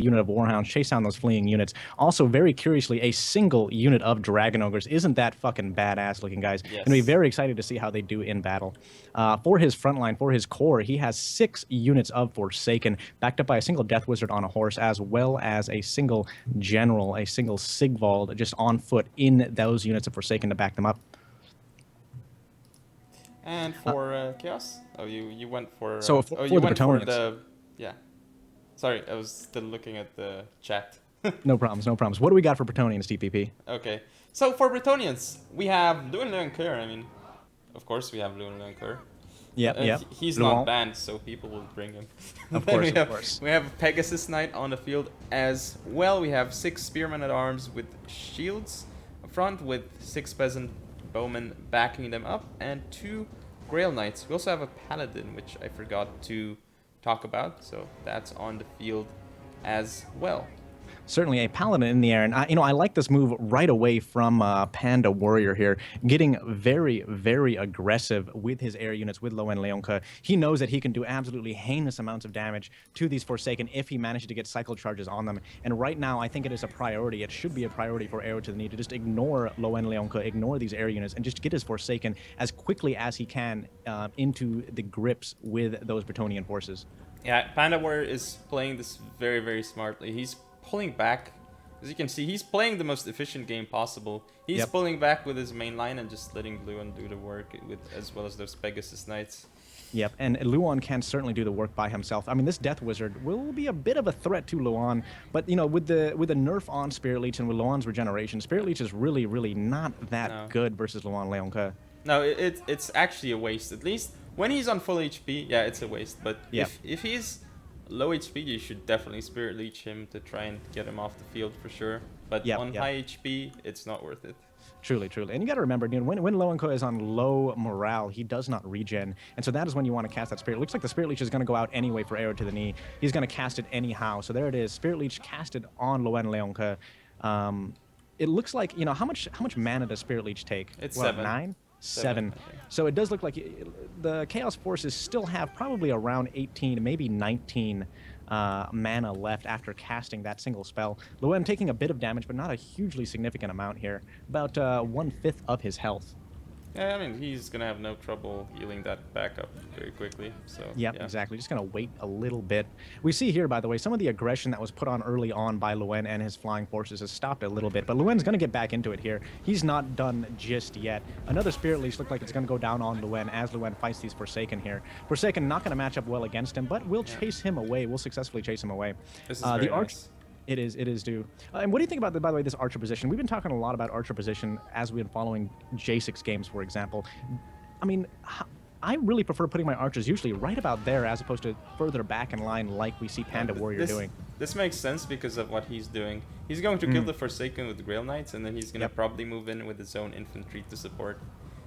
unit of Warhounds, chase down those fleeing units. Also, very curiously, a single unit of Dragon Ogres. Isn't that fucking badass looking, guys? Yes. Gonna be very excited to see how they do in battle. For his frontline, for his core, he has 6 units of Forsaken, backed up by a single Death Wizard on a horse, as well as a single General, a single Sigvald, just on foot in those units of Forsaken to back them up. And for Chaos? Oh, you went for... So for you the went for Bretonnians. the... Yeah. Sorry, I was still looking at the chat. No problems, no problems. What do we got for Bretonnians, TPP? Okay. So for Bretonnians, we have Luan Leoncoeur. I mean, of course we have Luan Leoncoeur. Yep. He's Luan. not banned, so people will bring him. Of Then course, of course. We have Pegasus Knight on the field as well. We have 6 Spearmen at Arms with shields up front, with 6 Peasant Bowmen backing them up, and 2 Grail Knights. We also have a Paladin, which I forgot to talk about, so that's on the field as well. Certainly a Paladin in the air, and I like this move right away from Panda Warrior here, getting very, very aggressive with his air units, with Luan Leoncoeur. He knows that he can do absolutely heinous amounts of damage to these Forsaken if he manages to get cycle charges on them, and right now I think it is a priority. It should be a priority for Arrow2daknee to just ignore Luan Leoncoeur, ignore these air units, and just get his Forsaken as quickly as he can into the grips with those Bretonnian forces. Yeah, Panda Warrior is playing this very, very smartly. He's pulling back. As you can see, he's playing the most efficient game possible. He's pulling back with his main line and just letting Luan do the work, as well as those Pegasus Knights. Yep, and Luan can certainly do the work by himself. I mean, this Death Wizard will be a bit of a threat to Luan, but with the nerf on Spirit Leech and with Luan's regeneration, Spirit Leech is really, really not that good versus Luan Leoncoeur. No, it's actually a waste. At least when he's on full HP, yeah, it's a waste. But if he's low HP, you should definitely Spirit Leech him to try and get him off the field for sure. But on high HP, it's not worth it. Truly. And you got to remember, when Leoncoeur is on low morale, he does not regen. And so that is when you want to cast that Spirit. It looks like the Spirit Leech is going to go out anyway for Arrow2daknee. He's going to cast it anyhow. So there it is. Spirit Leech casted on Luan Leoncoeur. It looks like, how much mana does Spirit Leech take? It's 7. 9? 7. So it does look like the Chaos Forces still have probably around 18, maybe 19 mana left after casting that single spell. Luan taking a bit of damage, but not a hugely significant amount here. About 1/5 of his health. Yeah, I mean, he's going to have no trouble healing that back up very quickly. So Yep, exactly. Just going to wait a little bit. We see here, by the way, some of the aggression that was put on early on by Luan and his flying forces has stopped a little bit, but Luan's going to get back into it here. He's not done just yet. Another Spirit Leech looked like it's going to go down on Luan as Luan fights these Forsaken here. Forsaken not going to match up well against him, but we'll chase him away. We'll successfully chase him away. This is very nice. It is due. And what do you think about, by the way, this Archer position? We've been talking a lot about Archer position as we've been following J6 games, for example. I mean, I really prefer putting my Archers usually right about there as opposed to further back in line like we see Panda Warrior doing. This makes sense because of what he's doing. He's going to kill the Forsaken with the Grail Knights, and then he's going to probably move in with his own infantry to support.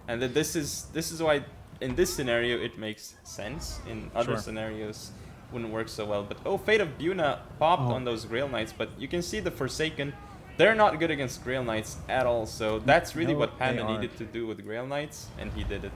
And then this is why, in this scenario, it makes sense. In other scenarios, wouldn't work so well. But Fate of Buna popped on those Grail Knights, but you can see the Forsaken, they're not good against Grail Knights at all, so that's really what Panda needed to do with Grail Knights, and he did it.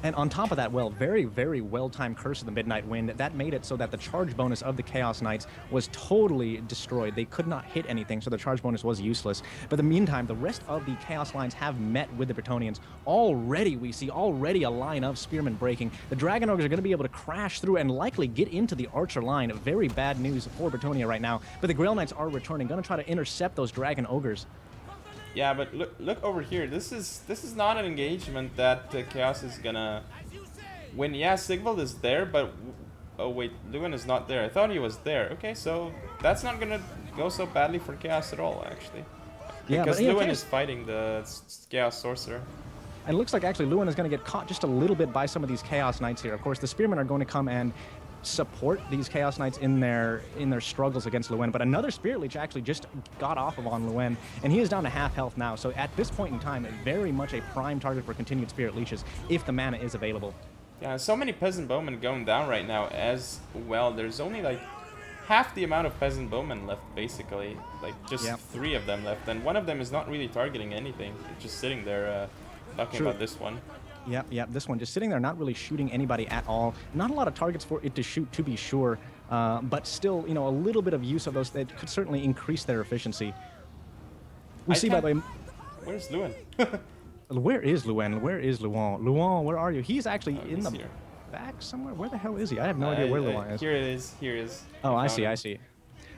And on top of that, very, very well-timed Curse of the Midnight Wind. That made it so that the charge bonus of the Chaos Knights was totally destroyed. They could not hit anything, so the charge bonus was useless. But in the meantime, the rest of the Chaos lines have met with the Bretonnians. Already, we see a line of Spearmen breaking. The Dragon Ogres are going to be able to crash through and likely get into the Archer line. Very bad news for Bretonnia right now. But the Grail Knights are returning, going to try to intercept those Dragon Ogres. Yeah, but look over here. This is not an engagement that Chaos is gonna win. Yeah, Sigvald is there, but oh wait, Luan is not there. I thought he was there. Okay, so that's not gonna go so badly for Chaos at all, actually. Because Luan is fighting the Chaos Sorcerer. And it looks like actually Luan is going to get caught just a little bit by some of these Chaos Knights here. Of course, the Spearmen are going to come and support these Chaos Knights in their struggles against Luan, but another Spirit Leech actually just got off of on Luan, and he is down to half health now. So at this point in time, very much a prime target for continued Spirit Leeches if the mana is available. Yeah, so many Peasant Bowmen going down right now as well. There's only like half the amount of Peasant Bowmen left, basically. Like just 3 of them left, and one of them is not really targeting anything. It's just sitting there talking about this one. Yep, this one just sitting there, not really shooting anybody at all. Not a lot of targets for it to shoot, to be sure. But still, you know, a little bit of use of those that could certainly increase their efficiency. We I see, by can't. the way, Where's Lewin? where is Luen? Where is Luan? Luan, where are you? He's actually in He's the here. back somewhere. Where the hell is he? I have no idea where Luan is. Here it is. Here it is. Oh, I Found see, I him. see.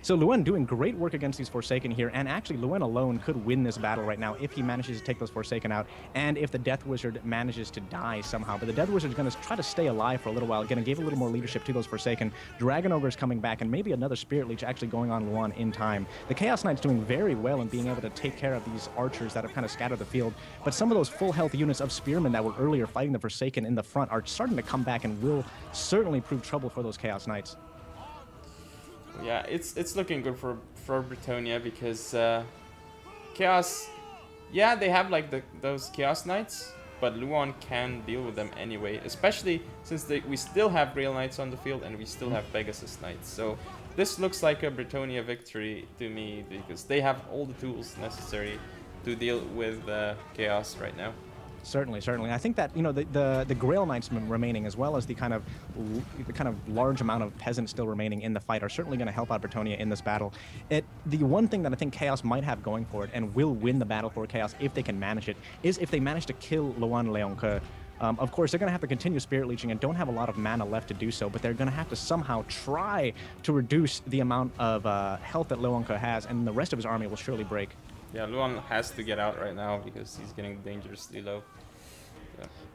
So Luen doing great work against these Forsaken here, and actually Luen alone could win this battle right now if he manages to take those Forsaken out, and if the Death Wizard manages to die somehow. But the Death Wizard is going to try to stay alive for a little while. Again, it gave a little more leadership to those Forsaken. Dragon Ogre's coming back, and maybe another Spirit Leech actually going on Luan in time. The Chaos Knight's doing very well in being able to take care of these archers that have kind of scattered the field, but some of those full health units of Spearmen that were earlier fighting the Forsaken in the front are starting to come back and will certainly prove trouble for those Chaos Knights. Yeah, it's looking good for Britonia because Chaos. Yeah, they have like those Chaos Knights, but Luon can deal with them anyway. Especially since we still have Grail Knights on the field and we still have Pegasus Knights. So this looks like a Britonia victory to me because they have all the tools necessary to deal with Chaos right now. Certainly, certainly. I think that, you know, the Grail Knights remaining, as well as the kind of large amount of peasants still remaining in the fight, are certainly going to help out Britonia in this battle. The one thing that I think Chaos might have going for it, and will win the battle for Chaos if they can manage it, is if they manage to kill Loan Leonke. Of course, they're going to have to continue Spirit Leeching and don't have a lot of mana left to do so, but they're going to have to somehow try to reduce the amount of health that Leonke has, and the rest of his army will surely break. Yeah, Luan has to get out right now because he's getting dangerously low.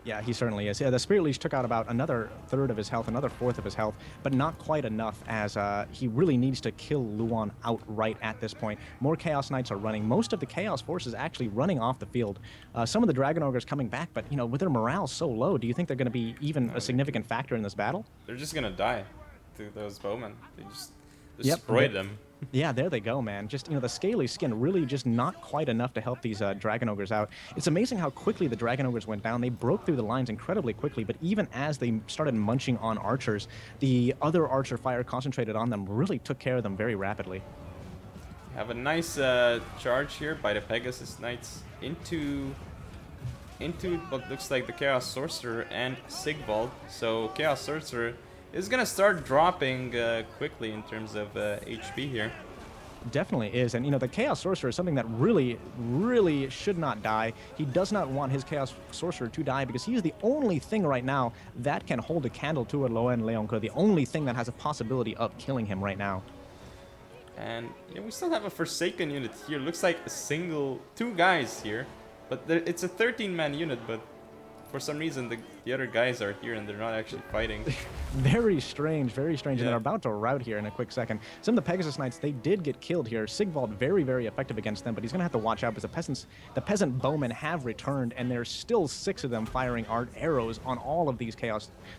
Yeah, he certainly is. Yeah, the Spirit Leech took out about another third of his health, another fourth of his health, but not quite enough, as he really needs to kill Luan outright at this point. More Chaos Knights are running. Most of the Chaos forces actually running off the field. Some of the Dragon Ogres coming back, but, you know, with their morale so low, do you think they're going to be even a significant factor in this battle? They're just going to die to those bowmen. They just Yep. destroyed them. Yeah, there they go, man. Just, you know, the scaly skin really just not quite enough to help these Dragon Ogres out. It's amazing how quickly the Dragon Ogres went down. They broke through the lines incredibly quickly, but even as they started munching on archers, the other archer fire concentrated on them really took care of them very rapidly. Have a nice charge here by the Pegasus Knights into what looks like the Chaos Sorcerer and Sigvald. So Chaos Sorcerer is gonna start dropping quickly in terms of HP here. Definitely is, and you know, the Chaos Sorcerer is something that really should not die. He does not want his Chaos Sorcerer to die because he is the only thing right now that can hold a candle to a Loen Leonke, the only thing that has a possibility of killing him right now. And yeah, we still have a Forsaken unit here. Looks like two guys here, but it's a 13-man unit, but for some reason the other guys are here and they're not actually fighting. Very strange, very strange. Yeah. And they're about to rout here in a quick second. Some of the Pegasus Knights, they did get killed here. Sigvald very effective against them, but he's going to have to watch out because the peasant bowmen have returned, and there's still 6 of them firing arrows on all of these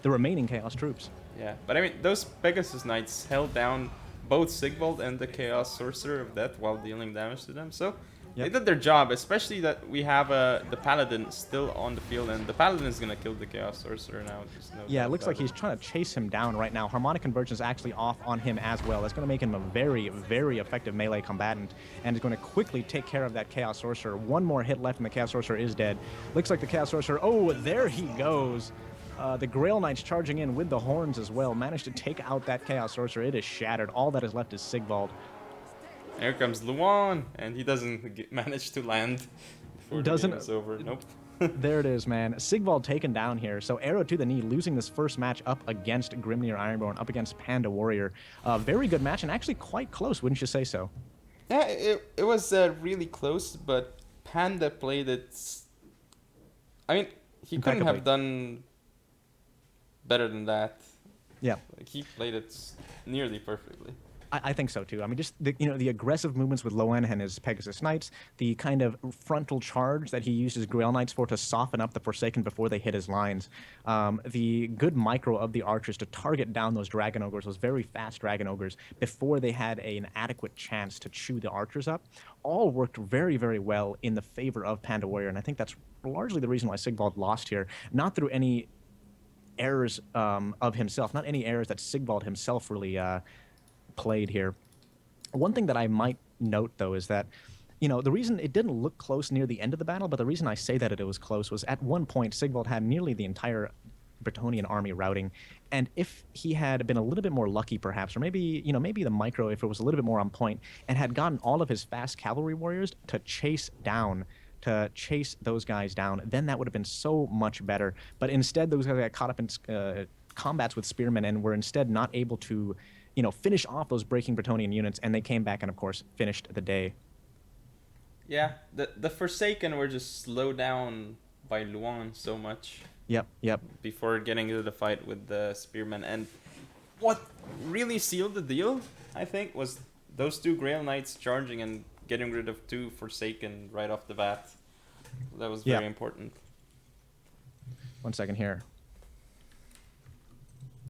the remaining Chaos troops. Yeah, but I mean, those Pegasus Knights held down both Sigvald and the Chaos Sorcerer of Death while dealing damage to them, so they did their job, especially that we have the Paladin still on the field, and the Paladin is going to kill the Chaos Sorcerer now. Yeah, it looks like he's trying to chase him down right now. Harmonic Convergence is actually off on him as well. That's going to make him a very effective melee combatant, and is going to quickly take care of that Chaos Sorcerer. One more hit left, and the Chaos Sorcerer is dead. Looks like the Chaos Sorcerer, oh, there he goes. The Grail Knights charging in with the horns as well. Managed to take out that Chaos Sorcerer. It is shattered. All that is left is Sigvald. Here comes Luan, and he doesn't manage to land before the game is over. Nope. There it is, man. Sigvald taken down here. So Arrow2daknee losing this first match up against Grimnir Ironborn, up against Panda Warrior. Very good match, and actually quite close, wouldn't you say so? Yeah, it was really close, but Panda played it. I mean, he couldn't have done better than that. Yeah. Like, he played it nearly perfectly. I think so too. I mean, just the aggressive movements with Loen and his Pegasus Knights, the kind of frontal charge that he used his Grail Knights for to soften up the Forsaken before they hit his lines, the good micro of the archers to target down those Dragon Ogres, those very fast Dragon Ogres, before they had an adequate chance to chew the archers up, all worked very well in the favor of Panda Warrior, and I think that's largely the reason why Sigvald lost here, not through any errors of himself, not any errors that Sigvald himself really played here. One thing that I might note, though, is that, you know, the reason it didn't look close near the end of the battle, but the reason I say that it was close was at one point Sigvald had nearly the entire Bretonnian army routing. And if he had been a little bit more lucky, perhaps, or maybe, maybe the micro, if it was a little bit more on point, and had gotten all of his fast cavalry warriors to chase those guys down, then that would have been so much better. But instead, those guys got caught up in combats with spearmen and were instead not able to, finish off those breaking Bretonnian units, and they came back and, of course, finished the day. Yeah, the Forsaken were just slowed down by Luan so much. Yep. Before getting into the fight with the spearmen. And what really sealed the deal, I think, was those 2 Grail Knights charging and getting rid of 2 Forsaken right off the bat. That was very important. 1 second here.